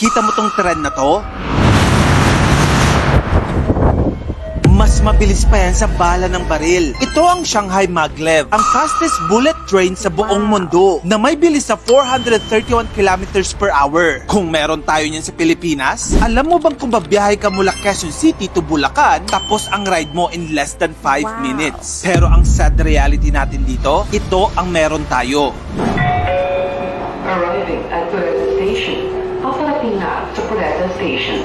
Kita mo tong trend na to? Mas mabilis pa yan sa bala ng baril. Ito ang Shanghai Maglev, ang fastest bullet train sa buong mundo na may bilis sa 431 kilometers per hour. Kung meron tayo niyan sa Pilipinas, alam mo bang kung babiyahe ka mula Quezon City to Bulacan, tapos ang ride mo in less than 5 minutes. Pero ang sad reality natin dito, ito ang meron tayo. Arriving at Pureta Station. Paparating na sa Pureta Station.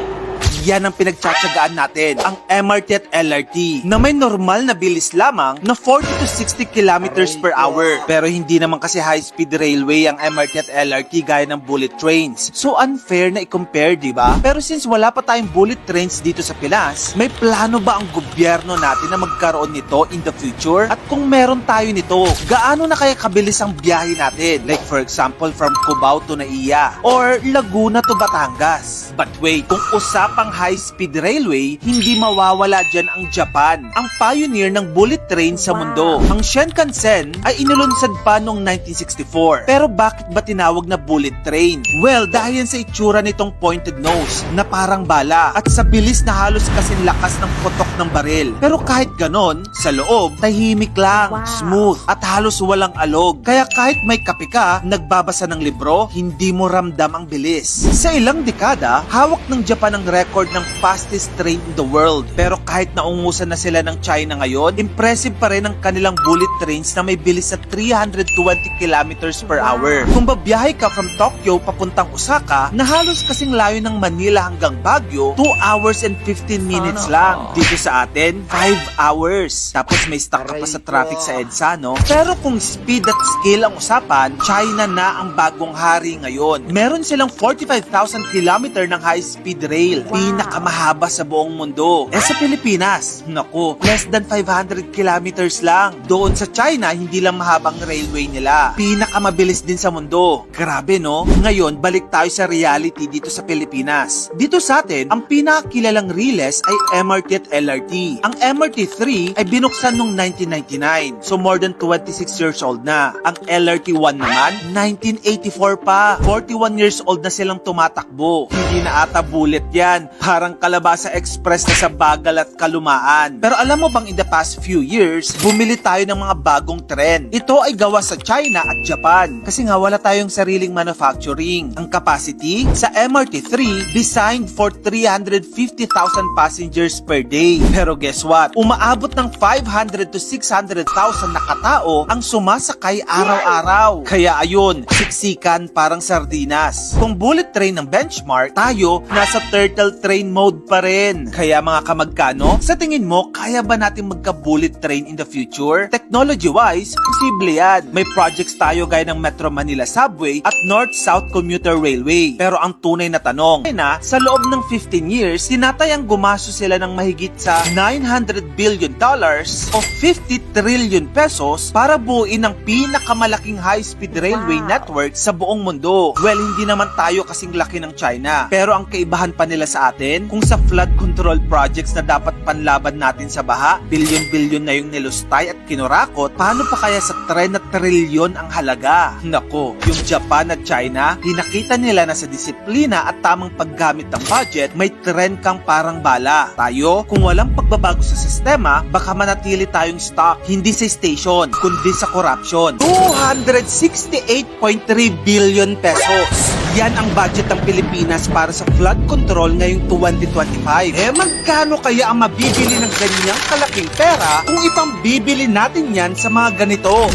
Yan ang pinagtsatsagaan natin, ang MRT at LRT, na may normal na bilis lamang na 40 to 60 kilometers per hour. Pero hindi naman kasi high-speed railway ang MRT at LRT gaya ng bullet trains. So unfair na i-compare, di ba? Pero since wala pa tayong bullet trains dito sa Pinas, may plano ba ang gobyerno natin na magkaroon nito in the future? At kung meron tayo nito, gaano na kaya kabilis ang biyahe natin? Like for example, from Cubao to Naiya or Laguna to Batangas. But wait, kung usapang high-speed railway, hindi mawawala dyan ang Japan, ang pioneer ng bullet train sa mundo. Ang Shinkansen ay inulunsad pa noong 1964. Pero bakit ba tinawag na bullet train? Well, dahil yan sa itsura nitong pointed nose na parang bala at sa bilis na halos kasing lakas ng putok ng baril. Pero kahit ganon, sa loob, tahimik lang, smooth at halos walang alog. Kaya kahit may kape ka, nagbabasa ng libro, hindi mo ramdam ang bilis. Sa ilang dekada, hawak ng Japan ang record ng fastest train in the world. Pero kahit naungusan na sila ng China ngayon, impressive pa rin ang kanilang bullet trains na may bilis sa 320 kilometers per hour. Kung babiyahe ka from Tokyo papuntang Osaka, na halos kasing layo ng Manila hanggang Baguio, 2 hours and 15 minutes lang. Dito sa atin, 5 hours. Tapos may stuck ka pa sa traffic sa EDSA, no? Pero kung speed at scale ang usapan, China na ang bagong hari ngayon. Meron silang 45,000 kilometer ng high-speed rail. Pinakamahaba sa buong mundo. Sa Pilipinas, naku, less than 500 kilometers lang. Doon sa China, hindi lang mahabang railway nila. Pinakamabilis din sa mundo. Grabe, no? Ngayon, balik tayo sa reality dito sa Pilipinas. Dito sa atin, ang pinakakilalang riles ay MRT at LRT. Ang MRT-3 ay binuksan noong 1999. So more than 26 years old na. Ang LRT-1 naman, 1984 pa. 41 years old na silang tumatakbo. Hindi na ata bullet yan. Parang Kalabasa Express na sa bagal at kalumaan. Pero alam mo bang in the past few years, bumili tayo ng mga bagong tren. Ito ay gawa sa China at Japan. Kasi nga wala tayong sariling manufacturing. Ang capacity sa MRT-3 designed for 350,000 passengers per day. Pero guess what? Umaabot ng 500 to 600,000 na katao ang sumasakay araw-araw. Kaya ayun, siksikan parang sardinas. Kung bullet train ng benchmark, tayo nasa turtle train mode pa rin. Kaya mga kamagkano, sa tingin mo, kaya ba natin magka-bullet train in the future? Technology-wise, posible yan. May projects tayo gaya ng Metro Manila Subway at North-South Commuter Railway. Pero ang tunay na tanong, sa loob ng 15 years, tinatayang gumasto sila ng mahigit sa $900 billion o 50 trillion pesos para buuin ang pinakamalaking high-speed railway network sa buong mundo. Well, hindi naman tayo kasing laki ng China. Pero ang kaibahan pa nila sa atin, kung sa flood control projects na dapat panlaban natin sa baha, bilyon-bilyon na yung nilustay at kinurakot, paano pa kaya sa tren na trilyon ang halaga? Nako, yung Japan at China, hinakita nila na sa disiplina at tamang paggamit ng budget, may tren kang parang bala. Tayo, kung walang pagbabago sa sistema, baka manatili tayong stuck, hindi sa station, kundi sa corruption. 268.3 billion pesos. Yan ang budget ng Pilipinas para sa flood control ngayong 2025. Magkano kaya ang mabibili ng ganyang kalaking pera kung ipambibili natin yan sa mga ganito?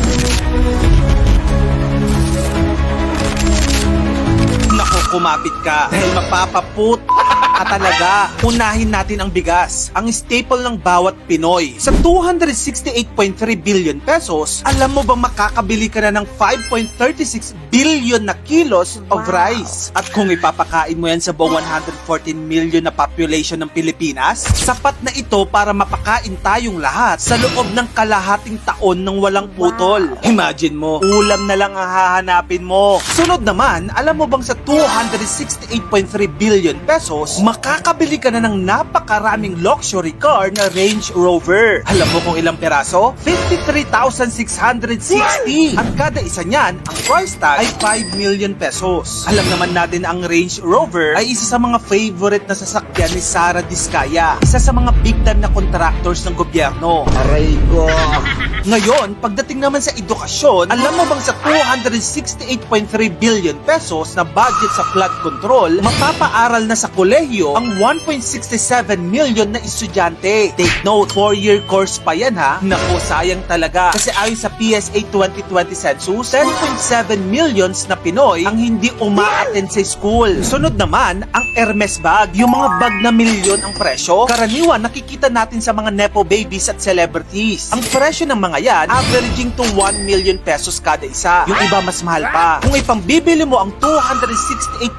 Naku, kumapit ka dahil mapapaput ka talaga. Unahin natin ang bigas, ang staple ng bawat Pinoy. Sa 268.3 billion pesos, alam mo bang makakabili ka na ng 5.36 billion na kilos of rice? At kung ipapakain mo yan sa buong 114 million na population ng Pilipinas, sapat na ito para mapakain tayong lahat sa loob ng kalahating taon ng walang putol. Imagine mo, ulam na lang ang hahanapin mo. Sunod naman, alam mo bang sa 268.3 billion pesos, makakabili ka na ng napakaraming luxury car na Range Rover. Alam mo kung ilang peraso? 53,660. At kada isa niyan, ang price tag ay 5 million pesos. Alam naman natin na ang Range Rover ay isa sa mga favorite na sasakyan ni Sara Diskaya, isa sa mga big time na contractors ng gobyerno. Aray ko. Ngayon, pagdating naman sa edukasyon, alam mo bang sa 268.3 billion pesos na budget sa flood control, mapapaaral na sa kolehiyo ang 1.67 million na estudyante. Take note, 4-year course pa yan ha. Naku, sayang talaga. Kasi ayon sa PSA 2020 census, 10.7 millions na Pinoy ang hindi uma-attend sa school. Sunod naman, ang Hermes bag. Yung mga bag na milyon ang presyo, karaniwan nakikita natin sa mga nepo babies at celebrities. Ang presyo ng mga yan, averaging to 1 million pesos kada isa. Yung iba mas mahal pa. Kung ipambibili mo ang 268.3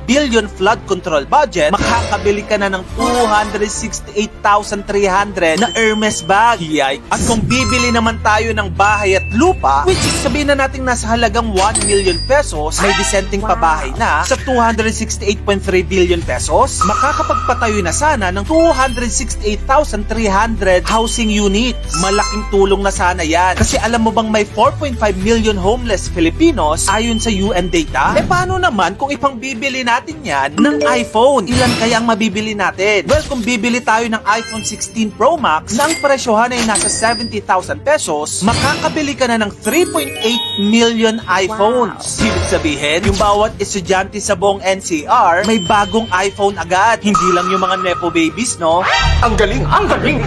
billion flood control budget, makakabili ka na ng 268,300 na Hermes bag. Yikes! At kung bibili naman tayo ng bahay at lupa, which is sabihin na natin nasa halagang 1 million pesos, may dissenting pabahay na sa 268.3 billion pesos, makakapagpatayo na sana ng 268,300 housing units. Malaking tulong na sana yan. Kasi alam mo bang may 4.5 million homeless Filipinos ayon sa UN data? Eh paano naman kung ipangbibili natin yan ng iPhone? Ilan kaya ang mabibili natin? Well, kung bibili tayo ng iPhone 16 Pro Max na ang presyohan ay nasa 70,000 pesos, makakabili ka na ng 3.8 million iPhones. Ibig sabihin, yung bawat estudyante sa buong NCR may bagong iPhone agad. Hindi lang yung mga nepo babies, no? Ang galing, ang galing.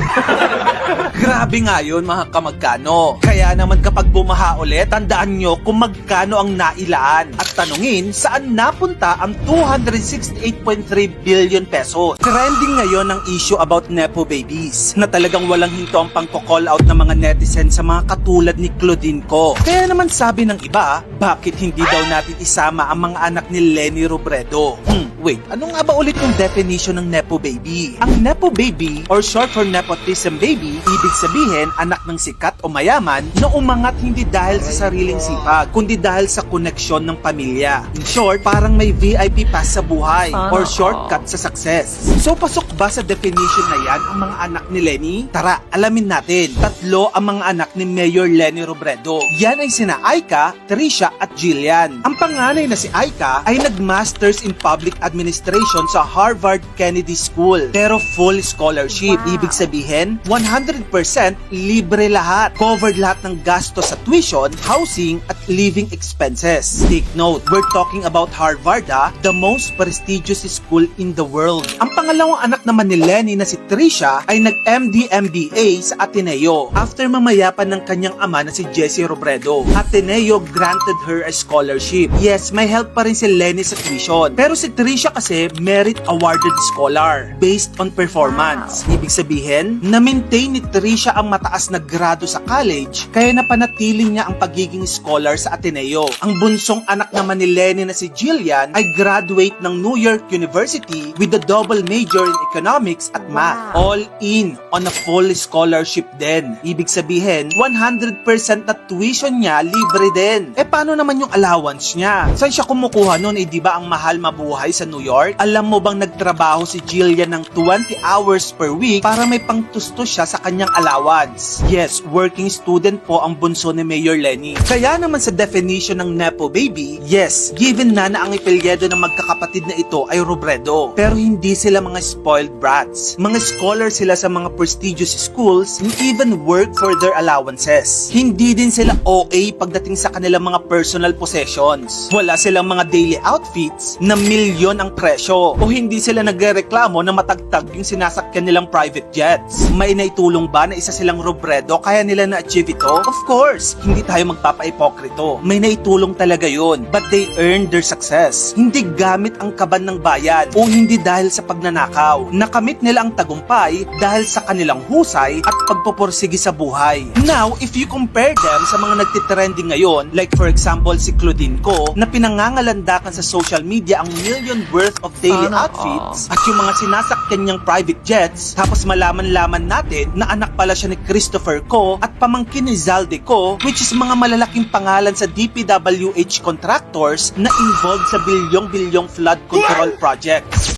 Grabe nga yun mga kamagkano. Kaya naman kapag bumaha ulit, tandaan nyo kung magkano ang nailaan at tanungin saan napunta ang 268.3 billion pesos. Trending ngayon ang issue about nepo babies na talagang walang hinto ang pangko-call out ng mga netizens sa mga katulad ni Claudine Ko. Kaya naman sabi ng iba, bakit hindi daw natin isama ang mga anak ni Leni Robredo? Wait, ano nga ba ulit yung definition ng nepo baby? Ang nepo baby, or short for nepotism baby, ibig sabihin anak ng sikat o mayaman na umangat hindi dahil sa sariling sipag, kundi dahil sa koneksyon ng pamilya. In short, parang may VIP pass sa buhay or shortcut sa success. So pasok ba sa definition na yan ang mga anak ni Leni? Tara, alamin natin. 3 ang mga anak ni Mayor Leni Robredo. Yan ay sina Aika, Trisha at Jillian. Ang panganay na si Aika ay nag-masters in public administration sa Harvard Kennedy School. Pero full scholarship. Ibig sabihin, 100% libre lahat. Covered lahat ng gasto sa tuition, housing, at living expenses. Take note, we're talking about Harvard, the most prestigious school in the world. Ang pangalawang anak naman ni Leni na si Trisha ay nag-MD MBA sa Ateneo after mamayapan ng kanyang ama na si Jessie Robredo. Ateneo granted her a scholarship. Yes, may help pa rin si Leni sa tuition. Pero si Trisha kasi merit awarded scholar based on performance. Ibig sabihin, na-maintain ni Trisha ang mataas na grado sa college kaya napanatiling niya ang pagiging scholar sa Ateneo. Ang bunsong anak naman ni Leni na si Jillian ay graduate ng New York University with a double major in economics at math. All in on a full scholarship din. Ibig sabihin, 100% na tuition niya libre din. Eh paano naman yung allowance niya? Saan siya kumukuha nun? Eh di ba ang mahal mabuhay sa New York? Alam mo bang nagtrabaho si Jillian ng 20 hours per week para may pangtustos siya sa kanyang allowance? Yes, working student po ang bunso ni Mayor Leni. Kaya naman sa definition ng nepo baby, yes, given na ang ipelyedo ng magkakapatid na ito ay Robredo. Pero hindi sila mga spoiled brats. Mga scholars sila sa mga prestigious schools and even work for their allowances. Hindi din sila OA pagdating sa kanilang mga personal possessions. Wala silang mga daily outfits na milyon ang presyo. O hindi sila nagrereklamo na matagtag yung sinasakyan nilang private jets. May naitulong ba na isa silang Robredo kaya nila na-achieve ito? Of course, hindi tayo magpapa-ipokrito. May naitulong talaga yun, but they earned their success. Hindi gamit ang kaban ng bayan o hindi dahil sa pagnanakaw. Nakamit nila ang tagumpay dahil sa kanilang husay at pagpupursige sa buhay. Now, if you compare them sa mga nagtitrending ngayon, like for example si Claudine Ko, na pinangangalandakan sa social media ang million worth of daily outfits at yung mga sinasakyan niyang private jets, tapos malaman-laman natin na anak pala siya ni Christopher Ko at pamangkin ni Zalde Ko, which is mga malalaking pangalan sa DPWH contractors na involved sa bilyong-bilyong flood control projects.